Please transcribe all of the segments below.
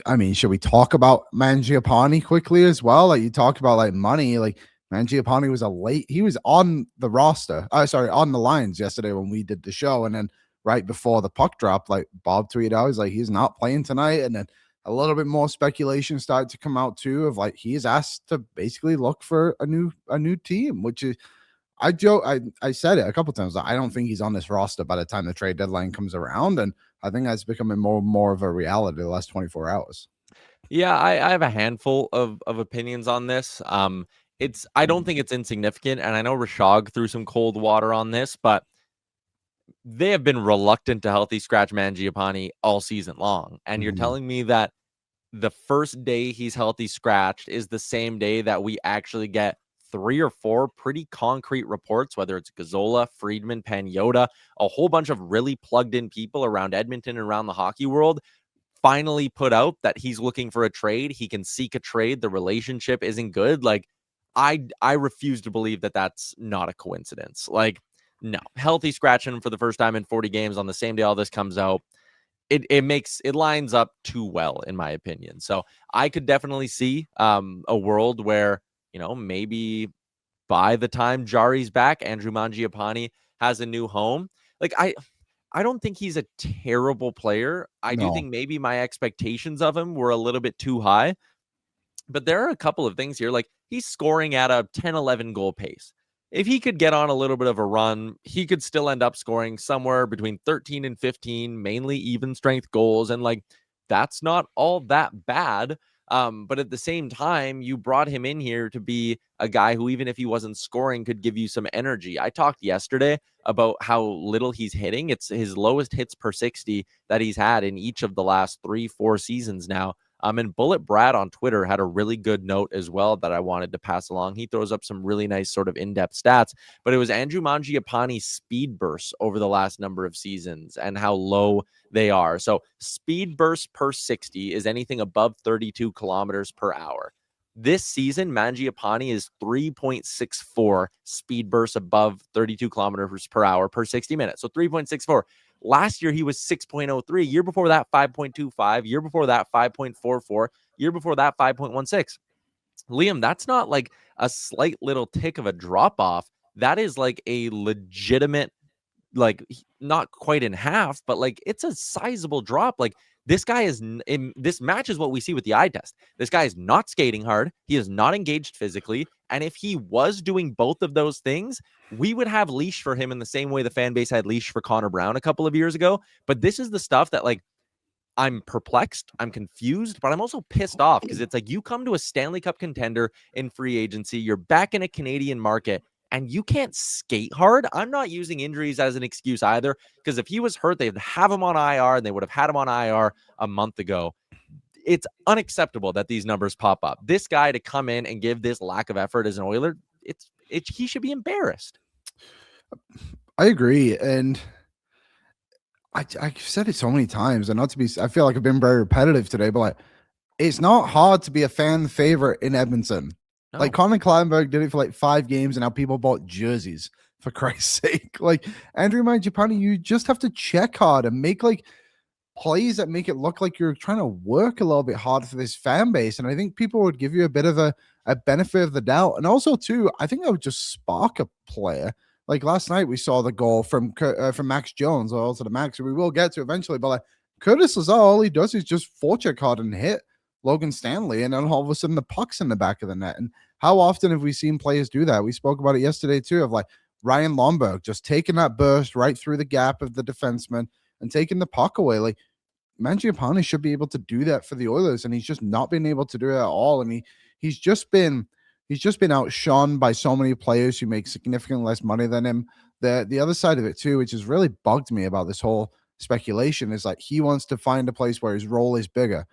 I mean, should we talk about Mangiapane quickly as well? Like you talked about like money, like Mangiapane was he was on the roster. Sorry, on the lines yesterday when we did the show. And then right before the puck drop, like Bob tweeted out, he's like, he's not playing tonight. And then a little bit more speculation started to come out too of like he is asked to basically look for a new team, which is I said it a couple times. I don't think he's on this roster by the time the trade deadline comes around, and I think that's becoming more and more of a reality the last 24 hours. Yeah, I have a handful of opinions on this. I don't think it's insignificant, and I know Rashog threw some cold water on this, but they have been reluctant to healthy scratch Mangiapane all season long. And you're telling me that the first day he's healthy scratched is the same day that we actually get 3 or 4 pretty concrete reports, whether it's Gazzola, Friedman, Pagnotta, a whole bunch of really plugged in people around Edmonton and around the hockey world finally put out that he's looking for a trade. He can seek a trade. The relationship isn't good. Like, I refuse to believe that that's not a coincidence. Like, no, healthy scratching for the first time in 40 games on the same day all this comes out. It lines up too well, in my opinion. So I could definitely see a world where, maybe by the time Jari's back, Andrew Mangiapane has a new home. Like, I don't think he's a terrible player. I do think maybe my expectations of him were a little bit too high. But there are a couple of things here. Like, he's scoring at a 10-11 goal pace. If he could get on a little bit of a run, he could still end up scoring somewhere between 13 and 15, mainly even strength goals. And like, that's not all that bad. But at the same time, you brought him in here to be a guy who, even if he wasn't scoring, could give you some energy. I talked yesterday about how little he's hitting. It's his lowest hits per 60 that he's had in each of the last 3-4 seasons now. And Bullet Brad on Twitter had a really good note as well that I wanted to pass along. He throws up some really nice sort of in-depth stats, but it was Andrew Mangiapane's speed bursts over the last number of seasons and how low they are. So speed bursts per 60 is anything above 32 kilometers per hour. This season, Mangiapane is 3.64 speed bursts above 32 kilometers per hour per 60 minutes. So 3.64. Last year, he was 6.03. Year before that, 5.25. Year before that, 5.44. Year before that, 5.16. Liam, that's not like a slight little tick of a drop off. That is like a legitimate, like, not quite in half, but like it's a sizable drop. Like, this guy is, this matches what we see with the eye test. This guy is not skating hard. He is not engaged physically. And if he was doing both of those things, we would have leash for him in the same way the fan base had leash for Connor Brown a couple of years ago. But this is the stuff that, like, I'm perplexed, I'm confused, but I'm also pissed off because it's like you come to a Stanley Cup contender in free agency, you're back in a Canadian market, and you can't skate hard. I'm not using injuries as an excuse either, because if he was hurt, they'd have him on IR, and they would have had him on IR a month ago. It's unacceptable that these numbers pop up. This guy to come in and give this lack of effort as an Oiler, he should be embarrassed. I agree, and I've said it so many times, and not to be, I feel like I've been very repetitive today, but like, it's not hard to be a fan favorite in Edmonton. No. Like Connor Kleinberg did it for like 5 games, and now people bought jerseys, for Christ's sake. Like Andrew Mangiapane, you just have to check hard and make like plays that make it look like you're trying to work a little bit harder for this fan base. And I think people would give you a bit of a benefit of the doubt. And also, too, I think that would just spark a player. Like last night, we saw the goal from Max Jones, or also the Max, we will get to eventually. But like Curtis Lazar, all he does is just forecheck hard and hit Logan Stanley, and then all of a sudden the puck's in the back of the net. And how often have we seen players do that? We spoke about it yesterday too, of like Ryan Lomberg just taking that burst right through the gap of the defenseman and taking the puck away. Like Mangiapane should be able to do that for the Oilers, and he's just not been able to do it at all. And he's just been outshone by so many players who make significantly less money than him. The other side of it too, which has really bugged me about this whole speculation, is like he wants to find a place where his role is bigger.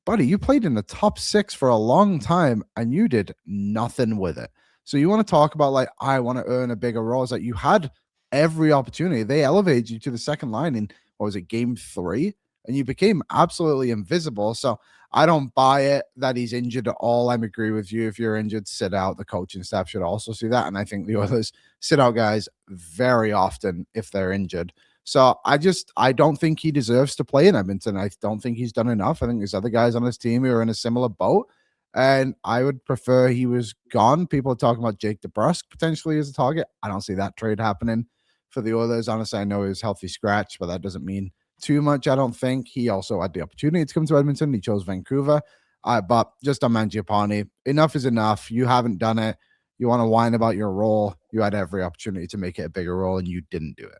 Buddy, you played in the top 6 for a long time and you did nothing with it. So you want to talk about like, I want to earn a bigger role. It's like you had every opportunity. They elevated you to the second line in, what was it, game 3? And you became absolutely invisible. So I don't buy it that he's injured at all. I agree with you. If you're injured, sit out. The coaching staff should also see that. And I think the Oilers sit out guys very often if they're injured. So I don't think he deserves to play in Edmonton. I don't think he's done enough. I think there's other guys on his team who are in a similar boat. And I would prefer he was gone. People are talking about Jake DeBrusk potentially as a target. I don't see that trade happening for the Oilers. Honestly, I know he was healthy scratch, but that doesn't mean too much, I don't think. He also had the opportunity to come to Edmonton. He chose Vancouver. But just on Mangiapane, enough is enough. You haven't done it. You want to whine about your role. You had every opportunity to make it a bigger role, and you didn't do it.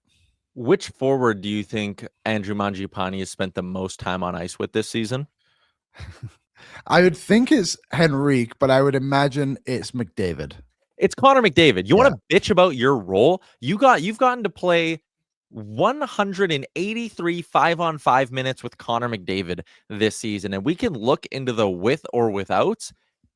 Which forward do you think Andrew Mangiapane has spent the most time on ice with this season? I would think it's Henrique, but I would imagine it's McDavid. It's Connor McDavid. You want to bitch about your role? You've gotten to play 183 5-on-5 minutes with Connor McDavid this season, and we can look into the with or without.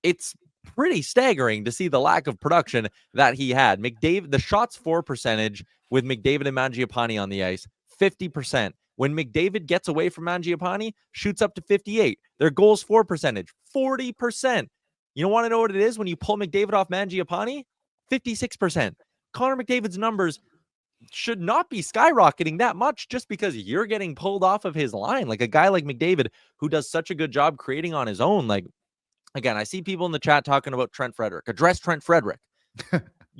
It's pretty staggering to see the lack of production that he had. McDavid, the shots for percentage with McDavid and Mangiapane on the ice, 50%. When McDavid gets away from Mangiapane, shoots up to 58. Their goals for percentage, 40%. You don't want to know what it is when you pull McDavid off Mangiapane? 56%. Connor McDavid's numbers should not be skyrocketing that much just because you're getting pulled off of his line. Like a guy like McDavid who does such a good job creating on his own. Like, again, I see people in the chat talking about Trent Frederick. Address Trent Frederick.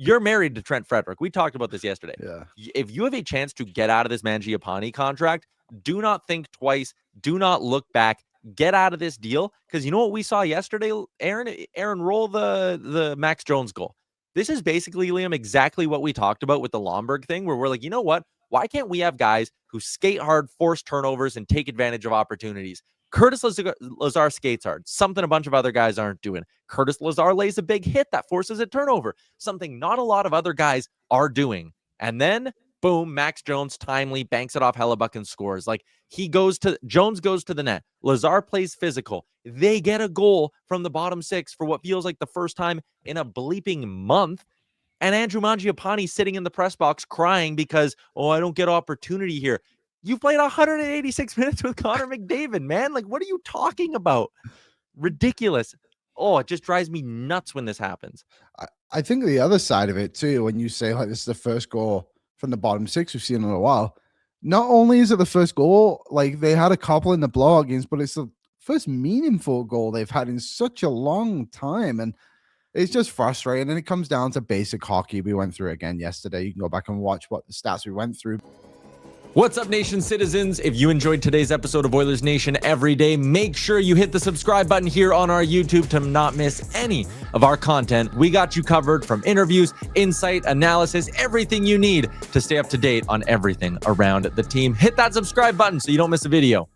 You're married to Trent Frederick. We talked about this yesterday. Yeah. If you have a chance to get out of this Mangiapane contract, do not think twice. Do not look back. Get out of this deal. Because you know what we saw yesterday, Aaron, roll the Max Jones goal. This is basically, Liam, exactly what we talked about with the Lomberg thing, where we're like, you know what? Why can't we have guys who skate hard, force turnovers, and take advantage of opportunities? Curtis Lazar skates hard, something a bunch of other guys aren't doing. Curtis Lazar lays a big hit that forces a turnover, something not a lot of other guys are doing. And then, boom, Max Jones timely banks it off Hellebuck and scores. Like, Jones goes to the net. Lazar plays physical. They get a goal from the bottom six for what feels like the first time in a bleeping month. And Andrew Mangiapane sitting in the press box crying because, I don't get opportunity here. You've played 186 minutes with Connor McDavid, man. Like, what are you talking about? Ridiculous. It just drives me nuts when this happens. I think the other side of it, too, when you say, like, this is the first goal from the bottom six we've seen in a while, not only is it the first goal, like, they had a couple in the blowout games, but it's the first meaningful goal they've had in such a long time. And it's just frustrating. And it comes down to basic hockey. We went through it again yesterday. You can go back and watch what the stats we went through. What's up, Nation citizens? If you enjoyed today's episode of Oilers Nation every day, make sure you hit the subscribe button here on our YouTube to not miss any of our content. We got you covered from interviews, insight, analysis, everything you need to stay up to date on everything around the team. Hit that subscribe button so you don't miss a video.